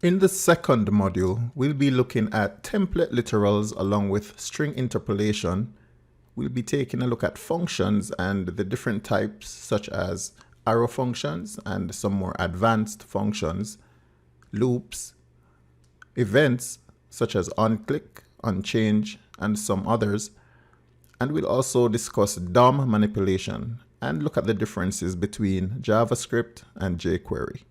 In the second module, we'll be looking at template literals along with string interpolation. We'll be taking a look at functions and the different types such as arrow functions and some more advanced functions, loops, events such as onClick, onChange, and some others. And we'll also discuss DOM manipulation and look at the differences between JavaScript and jQuery.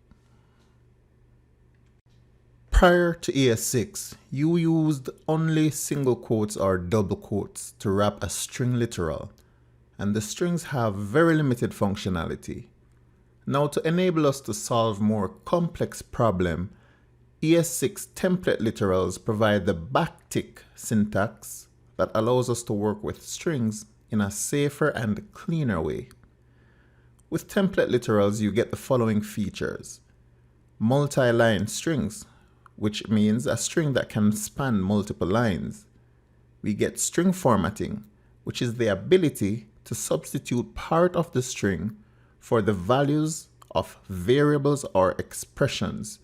Prior to ES6, you used only single quotes or double quotes to wrap a string literal, and the strings have very limited functionality. Now, to enable us to solve more complex problem, ES6 template literals provide the backtick syntax that allows us to work with strings in a safer and cleaner way. With template literals, you get the following features: multi-line strings, which means a string that can span multiple lines. We get string formatting, which is the ability to substitute part of the string for the values of variables or expressions.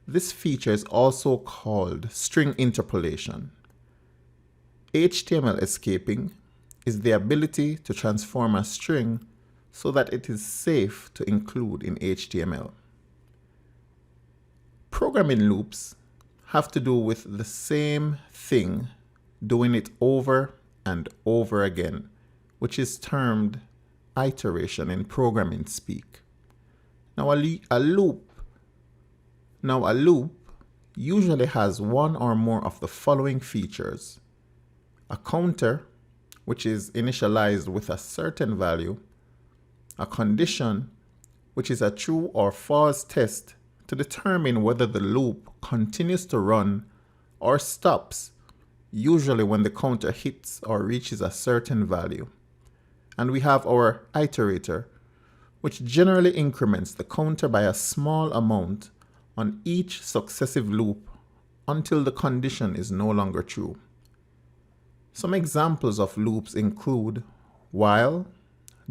This feature is also called string interpolation. HTML escaping is the ability to transform a string so that it is safe to include in HTML. Programming loops have to do with the same thing, doing it over and over again, which is termed iteration in programming speak. Now a loop usually has one or more of the following features: a counter, which is initialized with a certain value, a condition, which is a true or false test to determine whether the loop continues to run or stops, usually when the counter hits or reaches a certain value. And we have our iterator, which generally increments the counter by a small amount on each successive loop until the condition is no longer true. Some examples of loops include while,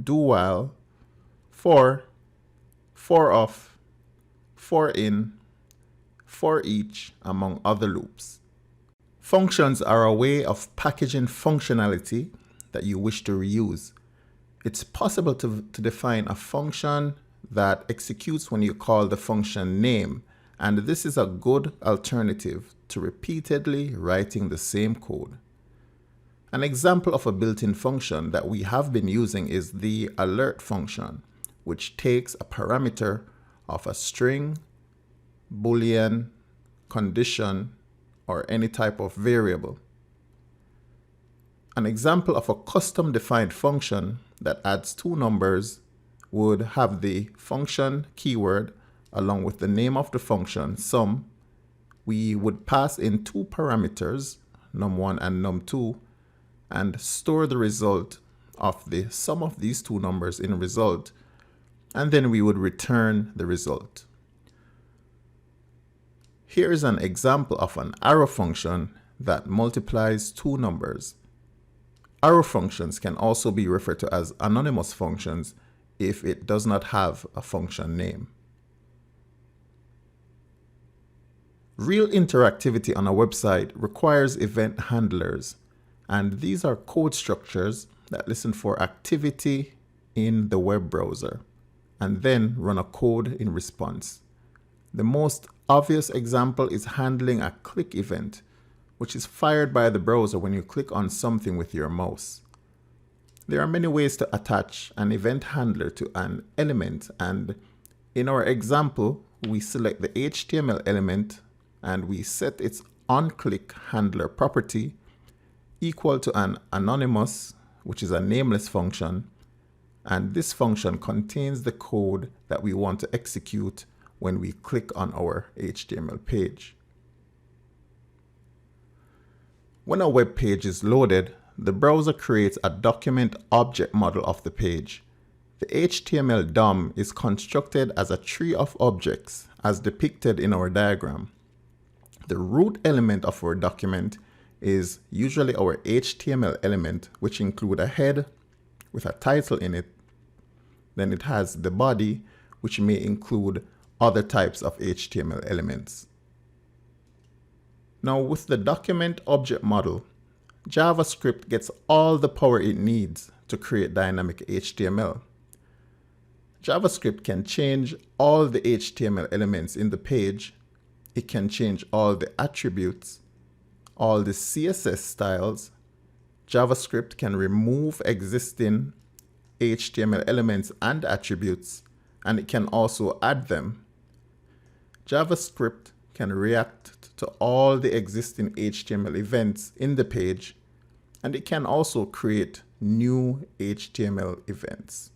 do while, for of, for in, for each, among other loops. Functions are a way of packaging functionality that you wish to reuse. It's possible to define a function that executes when you call the function name, and this is a good alternative to repeatedly writing the same code. An example of a built-in function that we have been using is the alert function, which takes a parameter of a string, boolean, condition, or any type of variable. An example of a custom-defined function that adds two numbers would have the function keyword along with the name of the function, sum. We would pass in two parameters, num1 and num2, and store the result of the sum of these two numbers in result, and then we would return the result. Here is an example of an arrow function that multiplies two numbers. Arrow functions can also be referred to as anonymous functions if it does not have a function name. Real interactivity on a website requires event handlers, and these are code structures that listen for activity in the web browser and then run a code in response. The most obvious example is handling a click event, which is fired by the browser when you click on something with your mouse. There are many ways to attach an event handler to an element, and in our example, we select the HTML element and we set its onClick handler property equal to an anonymous, which is a nameless function, and this function contains the code that we want to execute when we click on our HTML page. When a web page is loaded, the browser creates a document object model of the page. The HTML DOM is constructed as a tree of objects as depicted in our diagram. The root element of our document is usually our HTML element, which include a head with a title in it. Then it has the body, which may include other types of HTML elements. Now with the document object model, JavaScript gets all the power it needs to create dynamic HTML. JavaScript can change all the HTML elements in the page. It can change all the attributes, all the CSS styles. JavaScript can remove existing HTML elements and attributes, and it can also add them. JavaScript can react to all the existing HTML events in the page, and it can also create new HTML events.